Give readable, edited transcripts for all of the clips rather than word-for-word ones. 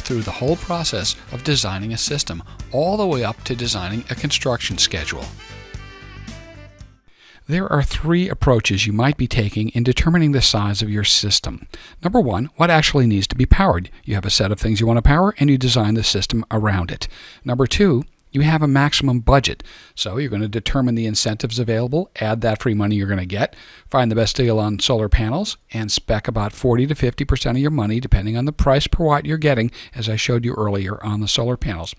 through the whole process of designing a system, all the way up to designing a construction schedule. There are three approaches you might be taking in determining the size of your system. Number one, what actually needs to be powered? You have a set of things you want to power and you design the system around it. Number two, you have a maximum budget. So you're going to determine the incentives available, add that free money you're going to get, find the best deal on solar panels, and spec about 40 to 50% of your money depending on the price per watt you're getting, as I showed you earlier on the solar panels,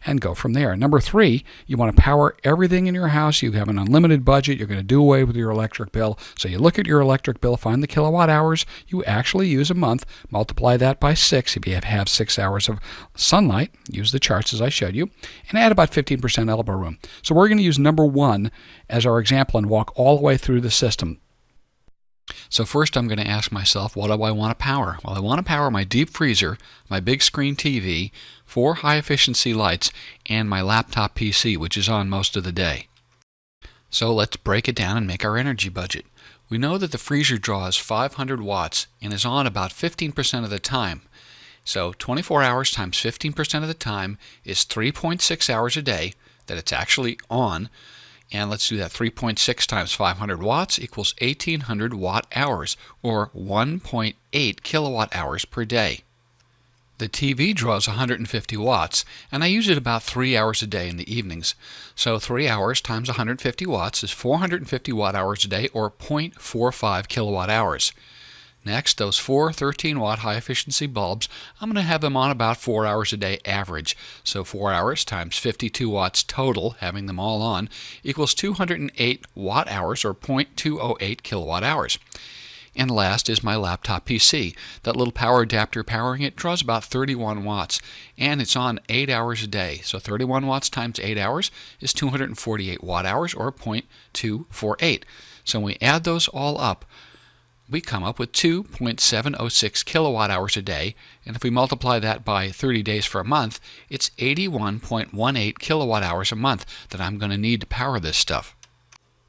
and go from there. Number three, you want to power everything in your house. You have an unlimited budget. You're going to do away with your electric bill. So you look at your electric bill, find the kilowatt hours you actually use a month, multiply that by 6 if you have 6 hours of sunlight, use the charts as I showed you, and add about 15% elbow room. So we're going to use number one as our example and walk all the way through the system. So first I'm going to ask myself, what do I want to power? Well, I want to power my deep freezer, my big screen TV, 4 high efficiency lights, and my laptop PC, which is on most of the day. So let's break it down and make our energy budget. We know that the freezer draws 500 watts and is on about 15% of the time. So 24 hours times 15% of the time is 3.6 hours a day that it's actually on. And let's do that. 3.6 times 500 watts equals 1,800 watt hours, or 1.8 kilowatt hours per day. The TV draws 150 watts, and I use it about 3 hours a day in the evenings. So 3 hours times 150 watts is 450 watt hours a day, or 0.45 kilowatt hours. Next, those 4 13-watt high-efficiency bulbs, I'm going to have them on about 4 hours a day average. So 4 hours times 52 watts total, having them all on, equals 208 watt hours, or 0.208 kilowatt hours. And last is my laptop PC. That little power adapter powering it draws about 31 watts, and it's on 8 hours a day. So 31 watts times 8 hours is 248 watt hours, or 0.248. So when we add those all up, we come up with 2.706 kilowatt hours a day, and if we multiply that by 30 days for a month, it's 81.18 kilowatt hours a month that I'm going to need to power this stuff.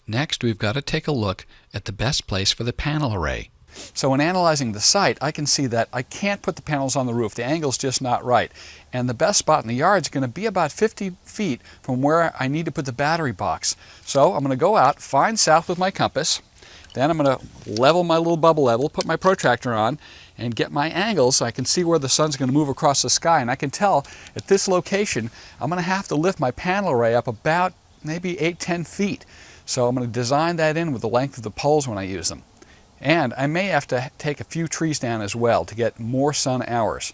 Next, we've got to take a look at the best place for the panel array. So when analyzing the site, I can see that I can't put the panels on the roof. The angle's just not right. And the best spot in the yard is going to be about 50 feet from where I need to put the battery box. So I'm going to go out, find south with my compass. Then I'm going to level my little bubble level, put my protractor on, and get my angle so I can see where the sun's going to move across the sky. And I can tell at this location, I'm going to have to lift my panel array up about maybe 8-10 feet. So I'm going to design that in with the length of the poles when I use them. And I may have to take a few trees down as well to get more sun hours.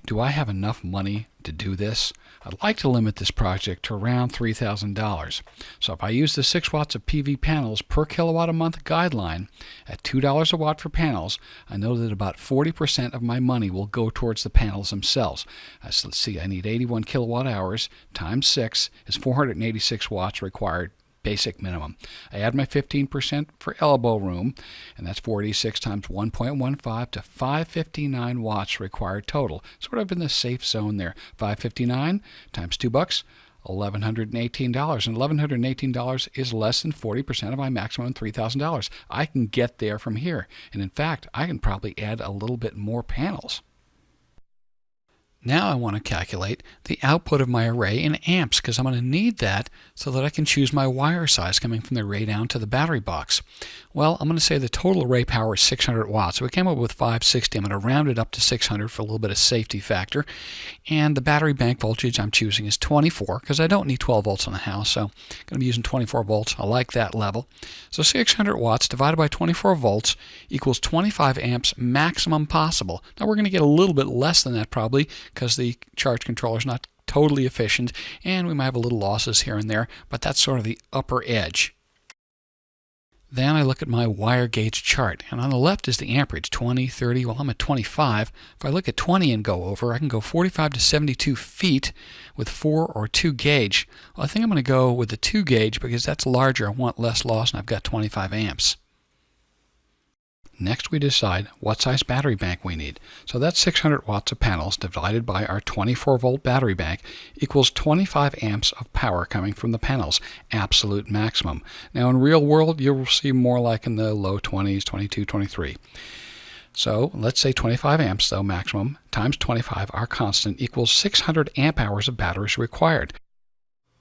Do I have enough money to do this? I'd like to limit this project to around $3,000. So if I use the 6 watts of PV panels per kilowatt a month guideline at $2 a watt for panels, I know that about 40% of my money will go towards the panels themselves. So let's see, I need 81 kilowatt hours times 6 is 486 watts required. Basic minimum. I add my 15% for elbow room, and that's 46 times 1.15 to 559 watts required total. Sort of in the safe zone there. 559 times $2, $1,118. And $1,118 is less than 40% of my maximum $3,000. I can get there from here. And in fact, I can probably add a little bit more panels. Now I want to calculate the output of my array in amps, because I'm going to need that so that I can choose my wire size coming from the array down to the battery box. Well, I'm going to say the total array power is 600 watts. So we came up with 560. I'm going to round it up to 600 for a little bit of safety factor. And the battery bank voltage I'm choosing is 24, because I don't need 12 volts in the house, so I'm going to be using 24 volts. I like that level. So 600 watts divided by 24 volts equals 25 amps maximum possible. Now we're going to get a little bit less than that probably, because the charge controller is not totally efficient, and we might have a little losses here and there, but that's sort of the upper edge. Then I look at my wire gauge chart, and on the left is the amperage, 20, 30, well I'm at 25. If I look at 20 and go over, I can go 45 to 72 feet with 4 or 2 gauge. Well, I think I'm going to go with the 2 gauge because that's larger. I want less loss, and I've got 25 amps. Next we decide what size battery bank we need. So that's 600 watts of panels divided by our 24 volt battery bank equals 25 amps of power coming from the panels, absolute maximum. Now in real world you'll see more like in the low 20s, 22, 23. So let's say 25 amps, though, maximum, times 25, our constant, equals 600 amp hours of batteries required.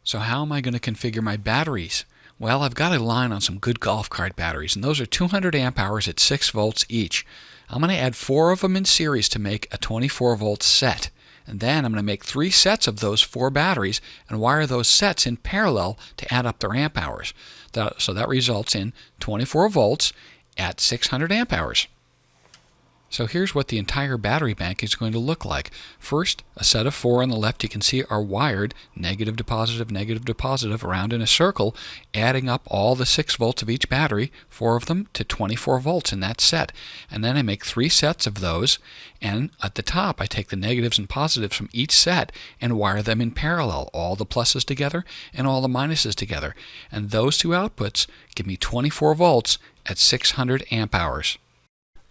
So how am I going to configure my batteries? Well, I've got a line on some good golf cart batteries, and those are 200 amp hours at 6 volts each. I'm going to add 4 of them in series to make a 24 volt set. And then I'm going to make 3 sets of those 4 batteries and wire those sets in parallel to add up their amp hours. So that results in 24 volts at 600 amp hours. So here's what the entire battery bank is going to look like. First, a set of 4 on the left you can see are wired negative to positive around in a circle, adding up all the 6 volts of each battery, 4 of them, to 24 volts in that set. And then I make 3 sets of those, and at the top I take the negatives and positives from each set and wire them in parallel, all the pluses together and all the minuses together. And those 2 outputs give me 24 volts at 600 amp hours.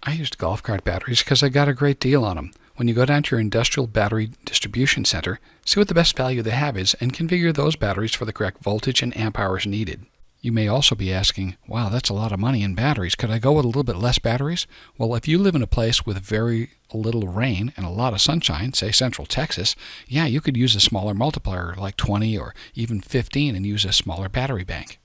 I used golf cart batteries because I got a great deal on them. When you go down to your industrial battery distribution center, see what the best value they have is and configure those batteries for the correct voltage and amp hours needed. You may also be asking, wow, that's a lot of money in batteries. Could I go with a little bit less batteries? Well, if you live in a place with very little rain and a lot of sunshine, say Central Texas, yeah, you could use a smaller multiplier like 20 or even 15 and use a smaller battery bank.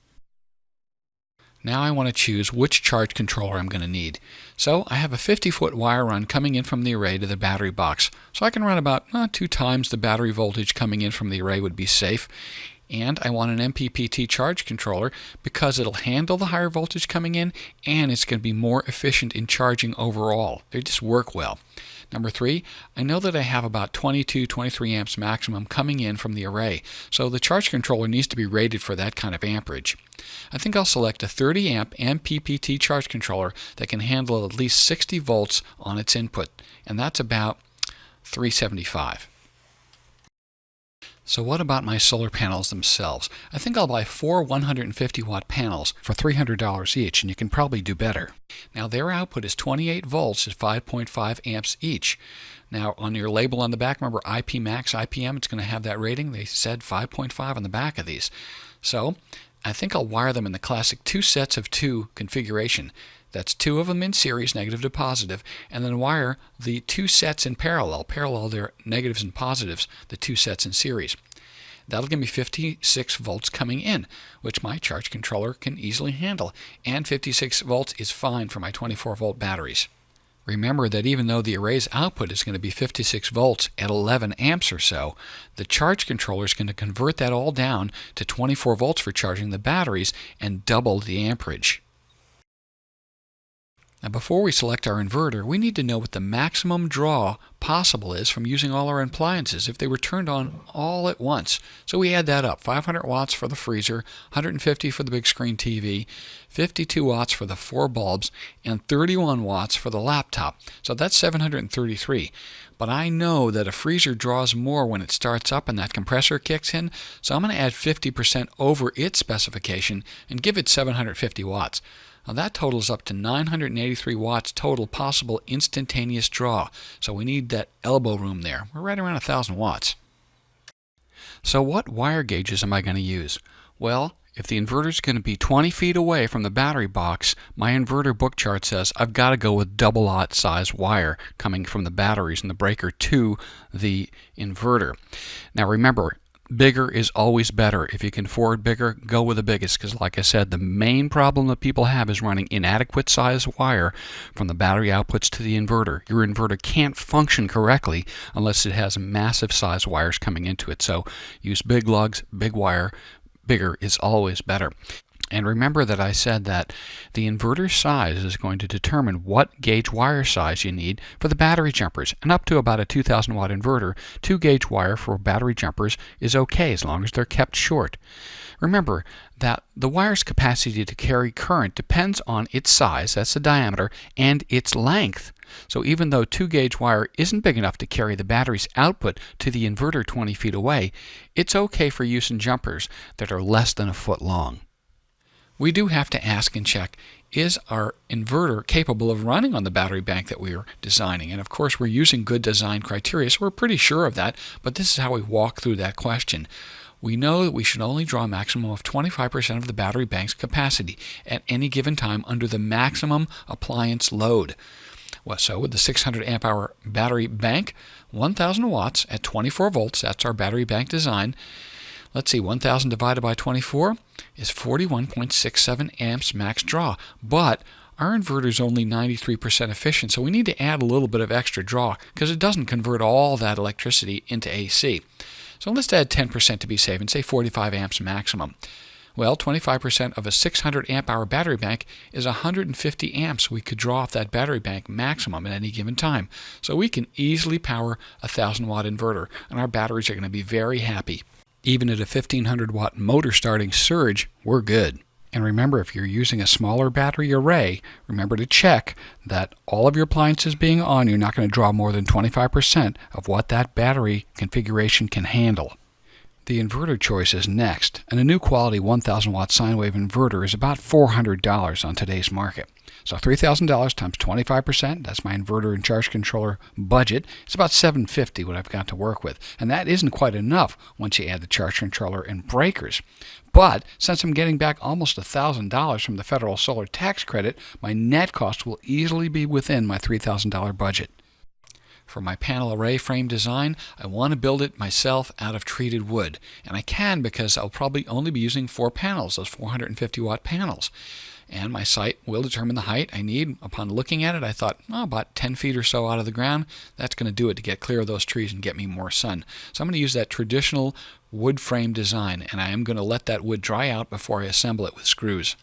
Now I want to choose which charge controller I'm going to need. So I have a 50-foot wire run coming in from the array to the battery box. So I can run about 2 times the battery voltage coming in from the array would be safe. And I want an MPPT charge controller because it'll handle the higher voltage coming in and it's going to be more efficient in charging overall. They just work well. Number 3, I know that I have about 22-23 amps maximum coming in from the array, so the charge controller needs to be rated for that kind of amperage. I think I'll select a 30 amp MPPT charge controller that can handle at least 60 volts on its input, and that's about 375. So what about my solar panels themselves? I think I'll buy 4 150 watt panels for $300 each, and you can probably do better. Now their output is 28 volts at 5.5 amps each. Now on your label on the back, remember IP max, IPM, it's going to have that rating. They said 5.5 on the back of these. So I think I'll wire them in the classic 2 sets of 2 configuration. That's 2 of them in series, negative to positive, and then wire the 2 sets in parallel their negatives and positives, the 2 sets in series. That'll give me 56 volts coming in, which my charge controller can easily handle, and 56 volts is fine for my 24 volt batteries. Remember that even though the array's output is going to be 56 volts at 11 amps or so, the charge controller is going to convert that all down to 24 volts for charging the batteries and double the amperage. Now before we select our inverter, we need to know what the maximum draw possible is from using all our appliances if they were turned on all at once. So we add that up. 500 watts for the freezer, 150 for the big screen TV, 52 watts for the 4 bulbs, and 31 watts for the laptop. So that's 733. But I know that a freezer draws more when it starts up and that compressor kicks in, so I'm going to add 50% over its specification and give it 750 watts. Now that totals up to 983 watts total possible instantaneous draw. So we need that elbow room there. We're right around 1,000 watts. So what wire gauges am I going to use? Well, if the inverter is going to be 20 feet away from the battery box, my inverter book chart says I've got to go with double-aught size wire coming from the batteries and the breaker to the inverter. Now remember, bigger is always better. If you can afford bigger, go with the biggest, because like I said, the main problem that people have is running inadequate size wire from the battery outputs to the inverter. Your inverter can't function correctly unless it has massive size wires coming into it. So use big lugs, big wire. Bigger is always better. And remember that I said that the inverter size is going to determine what gauge wire size you need for the battery jumpers. And up to about a 2,000 watt inverter, 2 gauge wire for battery jumpers is okay as long as they're kept short. Remember that the wire's capacity to carry current depends on its size, that's the diameter, and its length. So even though 2 gauge wire isn't big enough to carry the battery's output to the inverter 20 feet away, it's okay for use in jumpers that are less than a foot long. We do have to ask and check, is our inverter capable of running on the battery bank that we are designing? And of course we're using good design criteria, so we're pretty sure of that, but this is how we walk through that question. We know that we should only draw a maximum of 25% of the battery bank's capacity at any given time under the maximum appliance load. So with the 600 amp hour battery bank, 1,000 watts at 24 volts, that's our battery bank design. Let's see, 1,000 divided by 24 is 41.67 amps max draw. But our inverter is only 93% efficient, so we need to add a little bit of extra draw because it doesn't convert all that electricity into AC. So let's add 10% to be safe and say 45 amps maximum. Well, 25% of a 600 amp hour battery bank is 150 amps we could draw off that battery bank maximum at any given time. So we can easily power a 1,000 watt inverter, and our batteries are going to be very happy. Even at a 1,500 watt motor starting surge, we're good. And remember, if you're using a smaller battery array, remember to check that all of your appliances being on, you're not going to draw more than 25% of what that battery configuration can handle. The inverter choice is next, and a new quality 1,000 watt sine wave inverter is about $400 on today's market. So $3,000 times 25%, that's my inverter and charge controller budget. It's about $750 what I've got to work with. And that isn't quite enough once you add the charge controller and breakers. But since I'm getting back almost $1,000 from the federal solar tax credit, my net cost will easily be within my $3,000 budget. For my panel array frame design, I want to build it myself out of treated wood. And I can because I'll probably only be using 4 panels, those 450 watt panels. And my site will determine the height I need. Upon looking at it, I thought, about 10 feet or so out of the ground. That's going to do it to get clear of those trees and get me more sun. So I'm going to use that traditional wood frame design, and I am going to let that wood dry out before I assemble it with screws.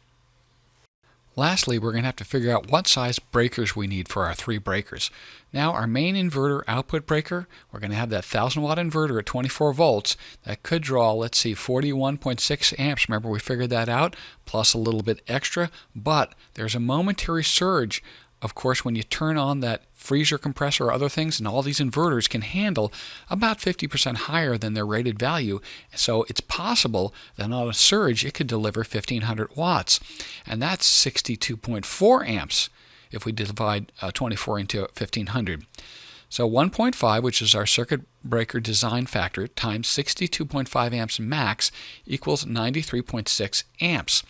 Lastly, we're going to have to figure out what size breakers we need for our 3 breakers. Now, our main inverter output breaker, we're going to have that 1,000 watt inverter at 24 volts. That could draw, let's see, 41.6 amps. Remember, we figured that out, plus a little bit extra. But there's a momentary surge, of course, when you turn on that freezer compressor or other things, and all these inverters can handle about 50% higher than their rated value. So it's possible that on a surge it could deliver 1,500 watts, and that's 62.4 amps if we divide 24 into 1,500. So 1.5, which is our circuit breaker design factor, times 62.5 amps max equals 93.6 amps.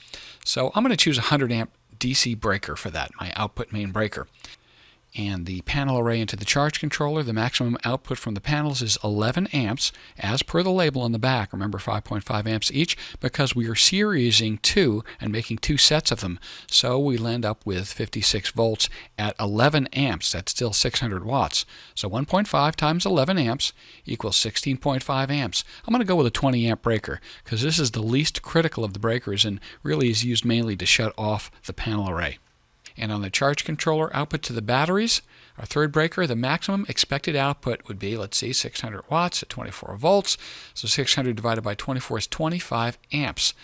So I'm going to choose a 100 amp DC breaker for that, my output main breaker. And the panel array into the charge controller, the maximum output from the panels is 11 amps, as per the label on the back. Remember, 5.5 amps each, because we are seriesing 2 and making 2 sets of them. So we'll end up with 56 volts at 11 amps. That's still 600 watts. So 1.5 times 11 amps equals 16.5 amps. I'm going to go with a 20 amp breaker, because this is the least critical of the breakers and really is used mainly to shut off the panel array. And on the charge controller output to the batteries, our 3rd breaker, the maximum expected output would be, let's see, 600 watts at 24 volts. So 600 divided by 24 is 25 amps.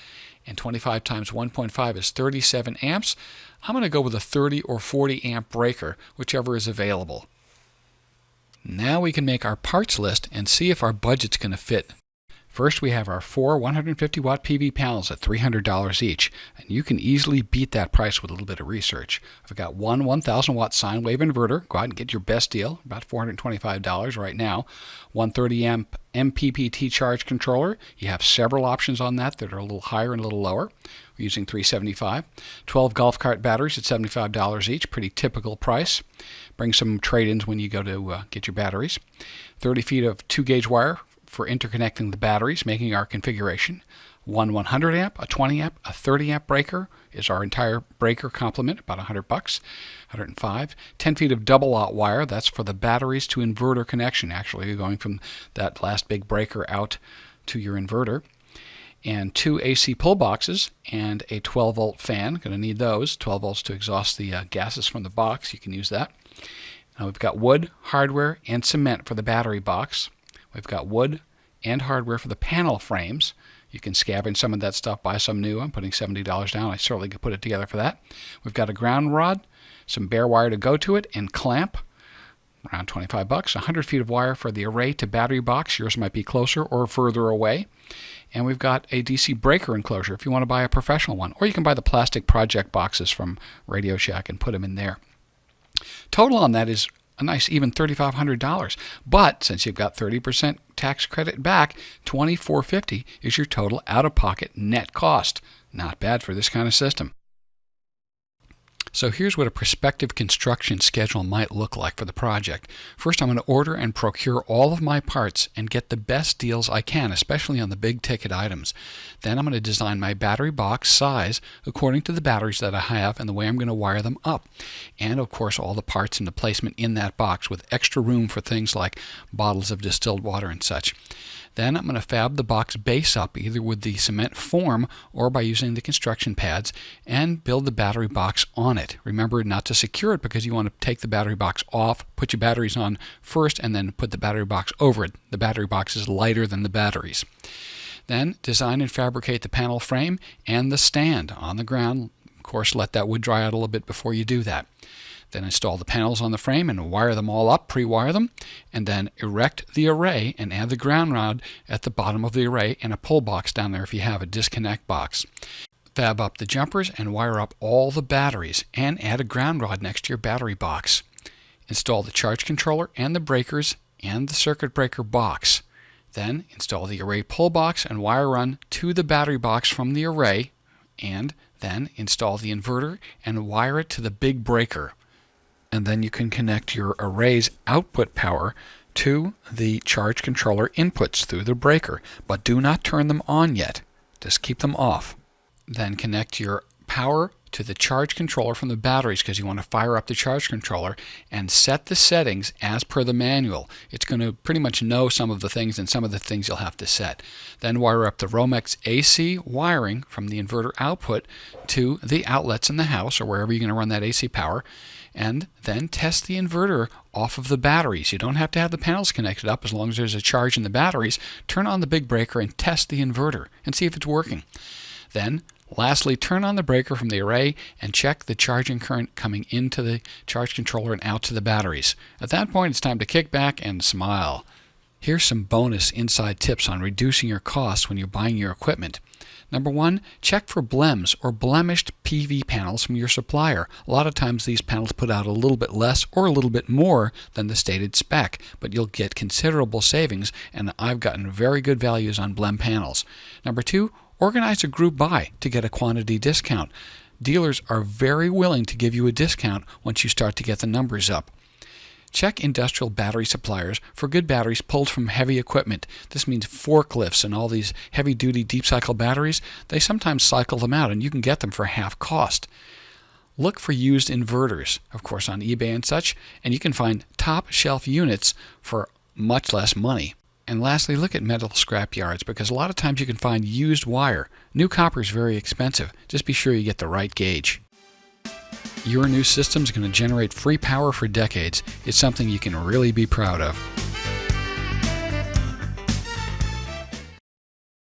And 25 times 1.5 is 37 amps. I'm going to go with a 30 or 40 amp breaker, whichever is available. Now we can make our parts list and see if our budget's going to fit. First, we have our 4 150 watt PV panels at $300 each, and you can easily beat that price with a little bit of research. I've got one 1,000 watt sine wave inverter. Go out and get your best deal, about $425 right now. 130 amp MPPT charge controller. You have several options on that are a little higher and a little lower. We're using $375. 12 golf cart batteries at $75 each, pretty typical price. Bring some trade-ins when you go to get your batteries. 30 feet of 2-gauge wire for interconnecting the batteries, making our configuration. One 100 amp, a 20 amp, a 30 amp breaker is our entire breaker complement, about $100, 105. 10 feet of double-aught wire, that's for the batteries to inverter connection. Actually, you're going from that last big breaker out to your inverter. And 2 AC pull boxes and a 12-volt fan. Going to need those. 12 volts to exhaust the gases from the box. You can use that. Now we've got wood, hardware, and cement for the battery box. We've got wood and hardware for the panel frames. You can scavenge some of that stuff, buy some new. I'm putting $70 down. I certainly could put it together for that. We've got a ground rod, some bare wire to go to it, and clamp, around $25. 100 feet of wire for the array to battery box. Yours might be closer or further away. And we've got a DC breaker enclosure if you want to buy a professional one. Or you can buy the plastic project boxes from Radio Shack and put them in there. Total on that is a nice even $3,500. But since you've got 30% tax credit back, $2,450 is your total out-of-pocket net cost. Not bad for this kind of system. So here's what a prospective construction schedule might look like for the project. First, I'm going to order and procure all of my parts and get the best deals I can, especially on the big ticket items. Then I'm going to design my battery box size according to the batteries that I have and the way I'm going to wire them up. And of course all the parts and the placement in that box with extra room for things like bottles of distilled water and such. Then I'm going to fab the box base up either with the cement form or by using the construction pads and build the battery box on it. Remember not to secure it because you want to take the battery box off, put your batteries on first, and then put the battery box over it. The battery box is lighter than the batteries. Then design and fabricate the panel frame and the stand on the ground. Of course, let that wood dry out a little bit before you do that. Then install the panels on the frame and wire them all up, pre-wire them, and then erect the array and add the ground rod at the bottom of the array and a pull box down there if you have a disconnect box. Fab up the jumpers and wire up all the batteries and add a ground rod next to your battery box. Install the charge controller and the breakers and the circuit breaker box. Then install the array pull box and wire run to the battery box from the array, and then install the inverter and wire it to the big breaker. And then you can connect your array's output power to the charge controller inputs through the breaker, but do not turn them on yet. Just keep them off. Then connect your power to the charge controller from the batteries because you want to fire up the charge controller and set the settings as per the manual. It's going to pretty much know some of the things and some of the things you'll have to set. Then wire up the Romex AC wiring from the inverter output to the outlets in the house or wherever you're going to run that AC power, and then test the inverter off of the batteries. You don't have to have the panels connected up as long as there's a charge in the batteries. Turn on the big breaker and test the inverter and see if it's working. Then lastly, turn on the breaker from the array and check the charging current coming into the charge controller and out to the batteries. At that point, it's time to kick back and smile. Here's some bonus inside tips on reducing your costs when you're buying your equipment. Number one, check for blems or blemished PV panels from your supplier. A lot of times these panels put out a little bit less or a little bit more than the stated spec, but you'll get considerable savings, and I've gotten very good values on blem panels. Number two, organize a group buy to get a quantity discount. Dealers are very willing to give you a discount once you start to get the numbers up. Check industrial battery suppliers for good batteries pulled from heavy equipment. This means forklifts and all these heavy-duty deep cycle batteries. They sometimes cycle them out and you can get them for half cost. Look for used inverters, of course on eBay and such, and you can find top shelf units for much less money. And lastly, look at metal scrap yards because a lot of times you can find used wire. New copper is very expensive. Just be sure you get the right gauge. Your new system is going to generate free power for decades. It's something you can really be proud of.